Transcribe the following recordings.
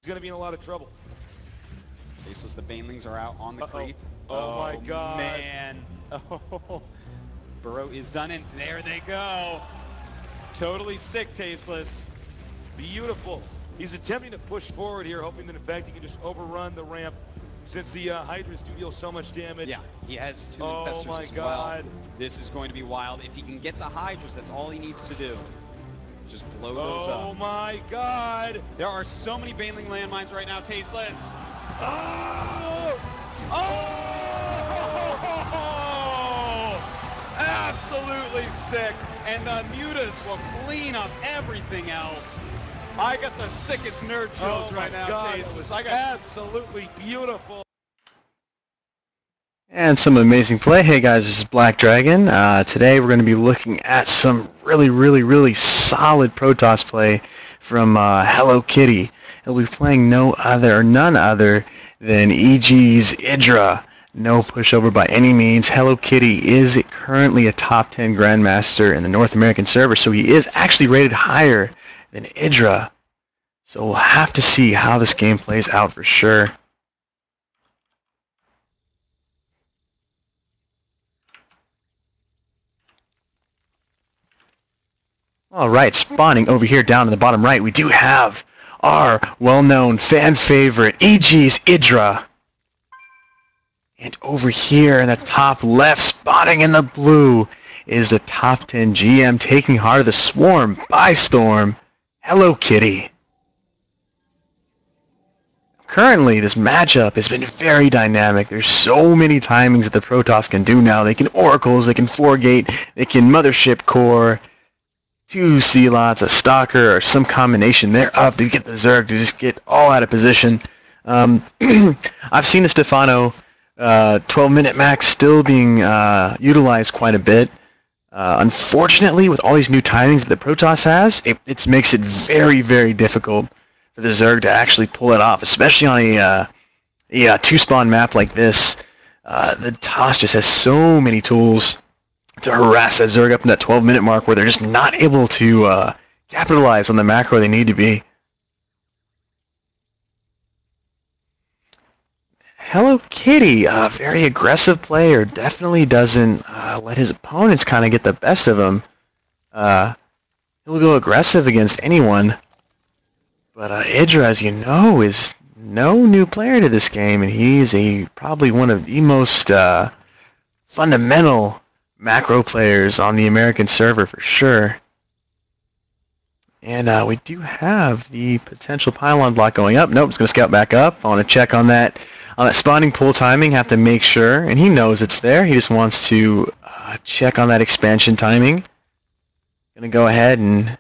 He's going to be in a lot of trouble. Tasteless, the Banelings are out on the creep. Oh my God. Man. Oh, Burrow is done, and there they go. Totally sick, Tasteless. Beautiful. He's attempting to push forward here, hoping that in fact he can just overrun the ramp since the Hydras do deal so much damage. Yeah, he has two Oh infestors my as God. well. This is going to be wild. If he can get the Hydras, that's all he needs to do. Just blow those up. Oh my God. There are so many Baneling landmines right now, Tasteless. Oh! Oh! Absolutely sick. And the Mutas will clean up everything else. I got the sickest nerd chills right now, God, Tasteless. I got absolutely beautiful. And some amazing play. Hey guys, this is Black Dragon. Today we're going to be looking at some really solid Protoss play from HelloKitty. He'll be playing none other than EGIdra. No pushover by any means. HelloKitty is currently a top 10 Grandmaster in the North American server, so he is actually rated higher than Idra. So we'll have to see how this game plays out for sure. Alright, spawning over here down in the bottom right, we do have our well-known fan favorite, EGIdra. And over here in the top left, spawning in the blue, is the top 10 GM taking Heart of the Swarm by storm, HelloKitty. Currently, this matchup has been very dynamic. There's so many timings that the Protoss can do now. They can Oracles, they can Foregate, they can Mothership Core, 2 Sealots, a Stalker, or some combination thereof to get the Zerg to just get all out of position. I've seen the Stefano 12-minute max still being utilized quite a bit. Unfortunately, with all these new timings that the Protoss has, it makes it very difficult for the Zerg to actually pull it off, especially on a 2-spawn map like this. The TOS just has so many tools to harass that Zerg up in that 12-minute mark where they're just not able to capitalize on the macro they need to be. HelloKitty, a very aggressive player, definitely doesn't let his opponents kind of get the best of him. He'll go aggressive against anyone. But Idra, as you know, is no new player to this game, and he's probably one of the most fundamental macro players on the American server for sure. And we do have the potential pylon block going up. Nope, it's going to scout back up. I want to check on that spawning pool timing. Have to make sure, and he knows it's there. He just wants to check on that expansion timing. Going to go ahead and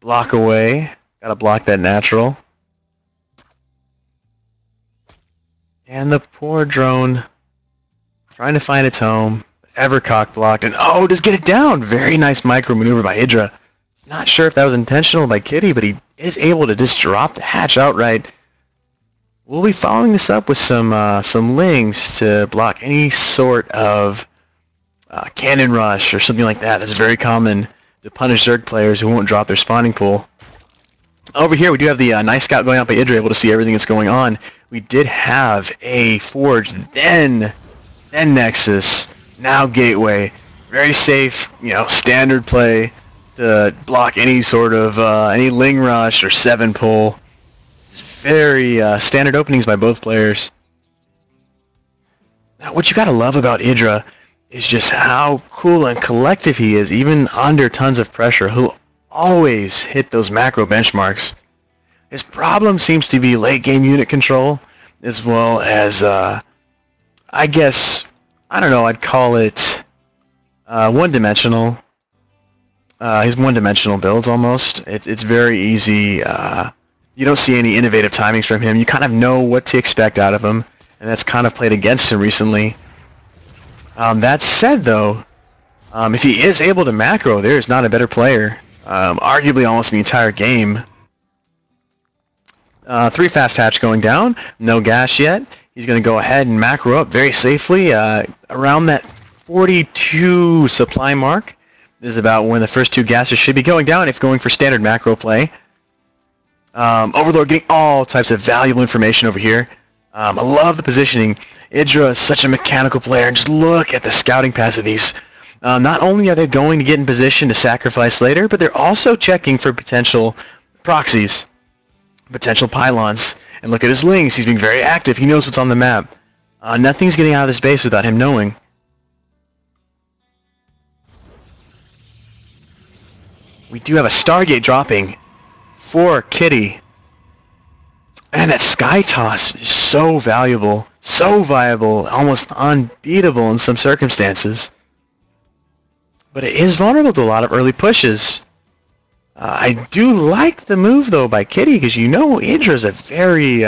block away. Got to block that natural. And the poor drone trying to find its home. Ever cock blocked, and oh, just get it down. Very nice micro maneuver by Idra. Not sure if that was intentional by Kitty, but he is able to just drop the hatch outright. We'll be following this up with some lings to block any sort of cannon rush or something like that. That's very common to punish Zerg players who won't drop their spawning pool. Over here, we do have the nice scout going out by Idra, able to see everything that's going on. We did have a Forge, then Nexus, now Gateway. Very safe, standard play to block any sort of any Ling Rush or 7 pull. Very standard openings by both players. Now, what you gotta love about Idra is just how cool and collective he is, even under tons of pressure. He'll always hit those macro benchmarks. His problem seems to be late game unit control, as well as I guess, I don't know, I'd call it one-dimensional. His one-dimensional builds almost. It's very easy. You don't see any innovative timings from him. You kind of know what to expect out of him, and that's kind of played against him recently. That said, though, if he is able to macro, there is not a better player. Arguably almost the entire game. 3 fast hatch going down. No gas yet. He's going to go ahead and macro up very safely around that 42 supply mark. This is about when the first 2 gases should be going down if going for standard macro play. Overlord getting all types of valuable information over here. I love the positioning. EGIdra is such a mechanical player, and just look at the scouting pass of these. Not only are they going to get in position to sacrifice later, but they're also checking for potential proxies, potential pylons. And look at his lings. He's being very active. He knows what's on the map. Nothing's getting out of this base without him knowing. We do have a Stargate dropping for Kitty. And that Sky Toss is so valuable, so viable, almost unbeatable in some circumstances. But it is vulnerable to a lot of early pushes. I do like the move, though, by Kitty, because you know EGIdra is a very,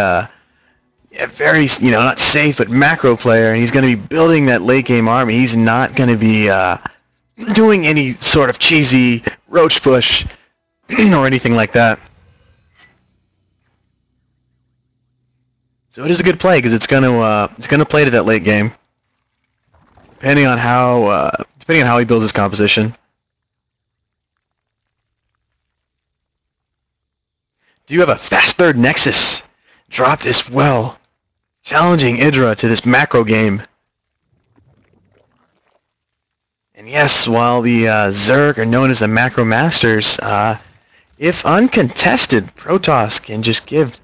not safe, but macro player, and he's going to be building that late-game army. He's not going to be doing any sort of cheesy roach push or anything like that. So it is a good play because it's gonna play to that late game, depending on how he builds his composition. Do you have a fast third Nexus dropped as well, challenging EGIdra to this macro game? And yes, while the Zerg are known as the macro masters, if uncontested, Protoss can just give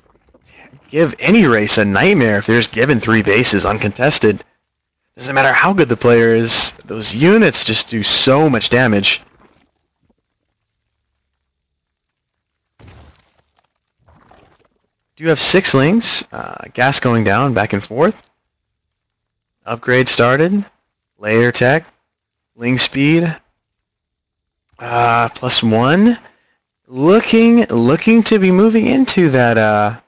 any race a nightmare if they're just given 3 bases uncontested. Doesn't matter how good the player is, those units just do so much damage. Do you have 6 lings? Gas going down, back and forth. Upgrade started. Layer tech. Ling speed. +1. Looking to be moving into that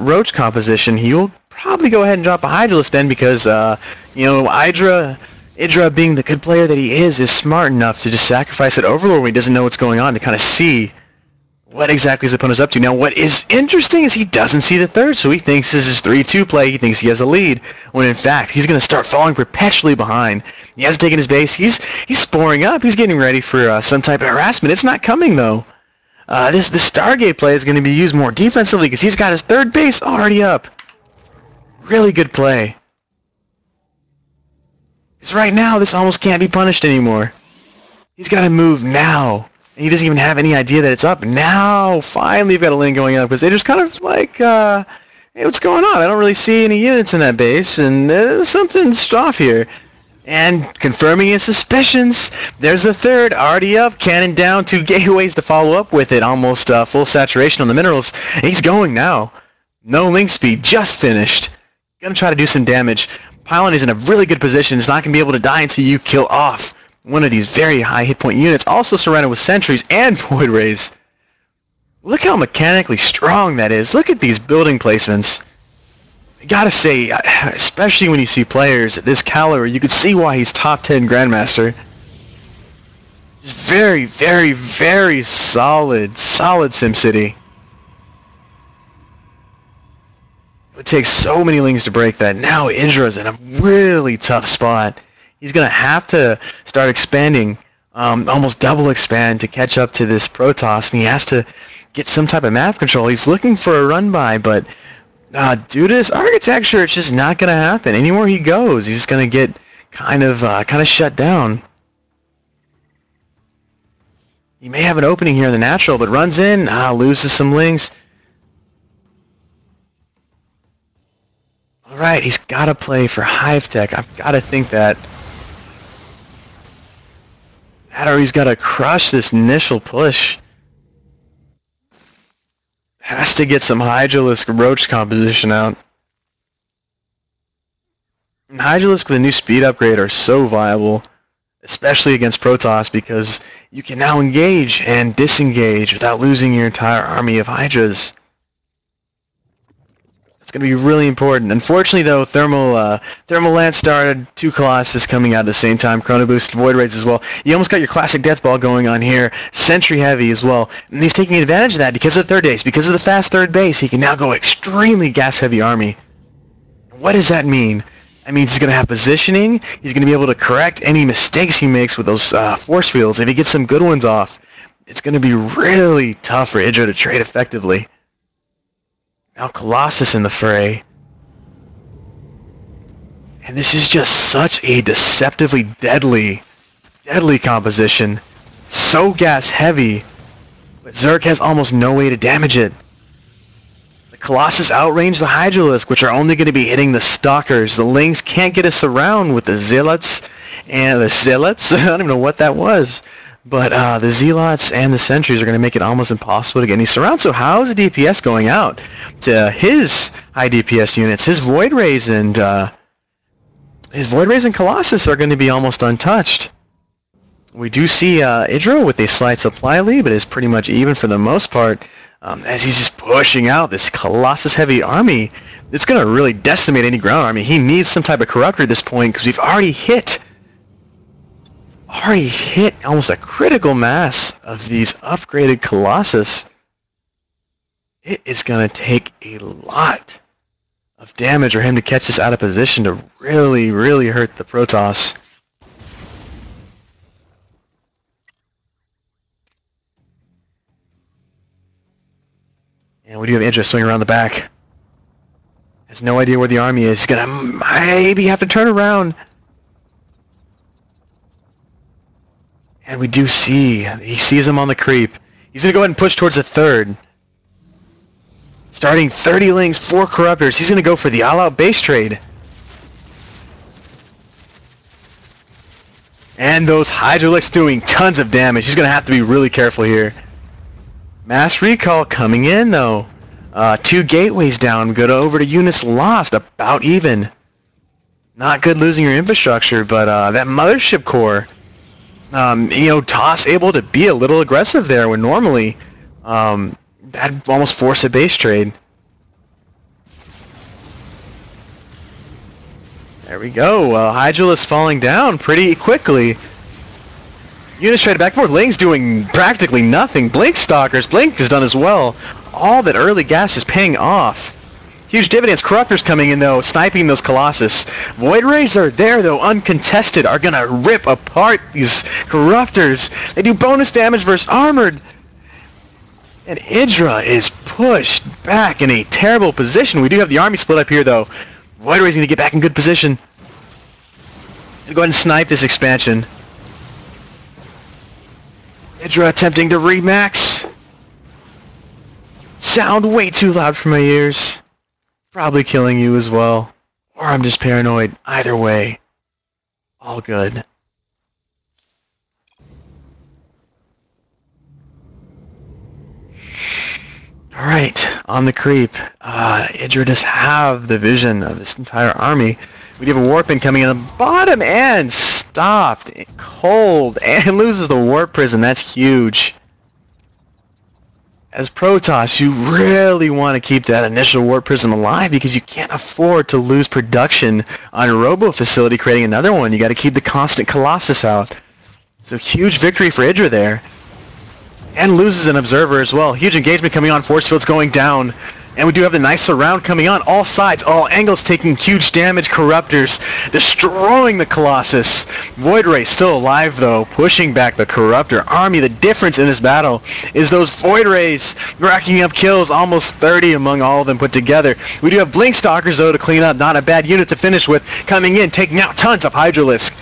roach composition. He will probably go ahead and drop a Hydralisk then because, EGIdra being the good player that he is smart enough to just sacrifice that Overlord when he doesn't know what's going on to kind of see what exactly his opponent's up to. Now, what is interesting is he doesn't see the third, so he thinks this is 3-2 play. He thinks he has a lead, when in fact, he's going to start falling perpetually behind. He hasn't taken his base. He's sporing up. He's getting ready for some type of harassment. It's not coming, though. This Stargate play is going to be used more defensively because he's got his third base already up. Really good play. Because right now, this almost can't be punished anymore. He's got to move now. And he doesn't even have any idea that it's up. Now, finally, you've got a lane going up because they're just kind of like, hey, what's going on? I don't really see any units in that base, and something's off here. And confirming his suspicions, there's the third, already up, cannon down, 2 gateways to follow up with it, almost full saturation on the minerals. And he's going now. No link speed, just finished. Gonna try to do some damage. Pylon is in a really good position. It's not gonna be able to die until you kill off one of these very high hit point units, also surrounded with sentries and void rays. Look how mechanically strong that is. Look at these building placements. I gotta say, especially when you see players at this caliber, you could see why he's top 10 Grandmaster. Just very, very, very solid SimCity. It would take so many lings to break that. Now EGIdra's in a really tough spot. He's gonna have to start expanding, almost double expand to catch up to this Protoss, and he has to get some type of map control. He's looking for a run by, but due to this architecture, it's just not going to happen. Anywhere he goes, he's going to get kind of shut down. He may have an opening here in the natural, but runs in, loses some lings. All right, he's got to play for Hive Tech. I've got to think that. That or he's got to crush this initial push. Has to get some Hydralisk Roach composition out. And Hydralisk with a new speed upgrade are so viable, especially against Protoss, because you can now engage and disengage without losing your entire army of Hydras. It's going to be really important. Unfortunately, though, Thermal Lance started, 2 Colossus coming out at the same time, Chrono Boost, Void Raids as well. You almost got your classic Death Ball going on here, Sentry Heavy as well. And he's taking advantage of that because of the third base, because of the fast third base. He can now go extremely gas-heavy army. What does that mean? That means he's going to have positioning. He's going to be able to correct any mistakes he makes with those force fields. If he gets some good ones off, it's going to be really tough for EGIdra to trade effectively. Now Colossus in the fray. And this is just such a deceptively deadly composition. So gas heavy, but Zerg has almost no way to damage it. The Colossus outranged the Hydralisk, which are only going to be hitting the Stalkers. The Lings can't get us around with the Zealots and the Zealots. I don't even know what that was. But the Zealots and the Sentries are going to make it almost impossible to get any surround. So how's the DPS going out to his high DPS units? His Void Rays and Colossus are going to be almost untouched. We do see EGIdra with a slight supply lead, but is pretty much even for the most part, as he's just pushing out this Colossus-heavy army. It's going to really decimate any ground army. He needs some type of Corruptor at this point, because we've already hit almost a critical mass of these upgraded Colossus. It is going to take a lot of damage for him to catch this out of position to really, really hurt the Protoss. And we do have EGIdra swinging around the back. Has no idea where the army is. He's going to maybe have to turn around. And we do see, he sees him on the creep. He's going to go ahead and push towards the third. Starting 30 Lings, 4 Corruptors. He's going to go for the all-out base trade. And those Hydralisks doing tons of damage. He's going to have to be really careful here. Mass recall coming in, though. 2 gateways down. Go over to units lost. About even. Not good losing your infrastructure, but that mothership core... TOS able to be a little aggressive there when normally that'd almost force a base trade. There we go. Hydralisk falling down pretty quickly. Units traded back and forth. Ling's doing practically nothing. Blink Stalkers. Blink has done as well. All that early gas is paying off. Huge dividends. Corruptors coming in, though, sniping those Colossus. Void Rays are there, though, uncontested, are going to rip apart these Corruptors. They do bonus damage versus armored. And EGIdra is pushed back in a terrible position. We do have the army split up here, though. Void Rays need to get back in good position. Go ahead and snipe this expansion. EGIdra attempting to remax. Sound way too loud for my ears. Probably killing you as well. Or I'm just paranoid. Either way, all good. Alright, on the creep. EGIdra does have the vision of this entire army. We do have a warp in coming in the bottom and stopped. Cold. And loses the warp prison. That's huge. As Protoss, you really want to keep that initial warp prism alive because you can't afford to lose production on a robo facility creating another one. You got to keep the constant Colossus out. So huge victory for EGIdra there. And loses an observer as well. Huge engagement coming on. Force fields going down. And we do have the nice surround coming on. All sides, all angles taking huge damage. Corruptors destroying the Colossus. Void Ray still alive, though, pushing back the Corruptor army. The difference in this battle is those Void Rays racking up kills, almost 30 among all of them put together. We do have Blink Stalkers, though, to clean up. Not a bad unit to finish with. Coming in, taking out tons of Hydralisk.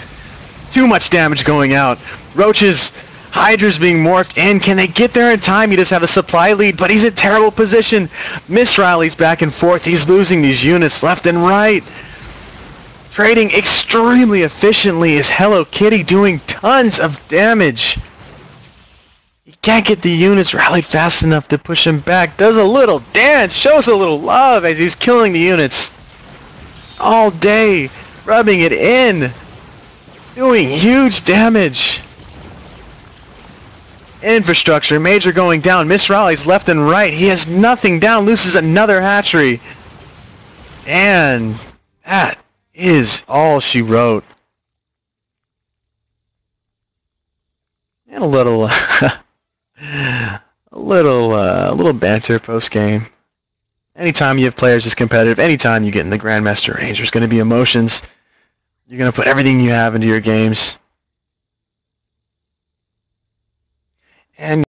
Too much damage going out. Roaches... Hydra's being morphed in. Can they get there in time? He does have a supply lead, but he's in terrible position. Misrallies back and forth. He's losing these units left and right. Trading extremely efficiently is HelloKitty doing tons of damage. He can't get the units rallied fast enough to push him back. Does a little dance, shows a little love as he's killing the units all day, rubbing it in, doing huge damage. Infrastructure, major going down, misrallies left and right. He has nothing down, loses another hatchery. And that is all she wrote. And a little, a little banter post game. Anytime you have players this competitive, anytime you get in the Grandmaster range, there's going to be emotions. You're going to put everything you have into your games. And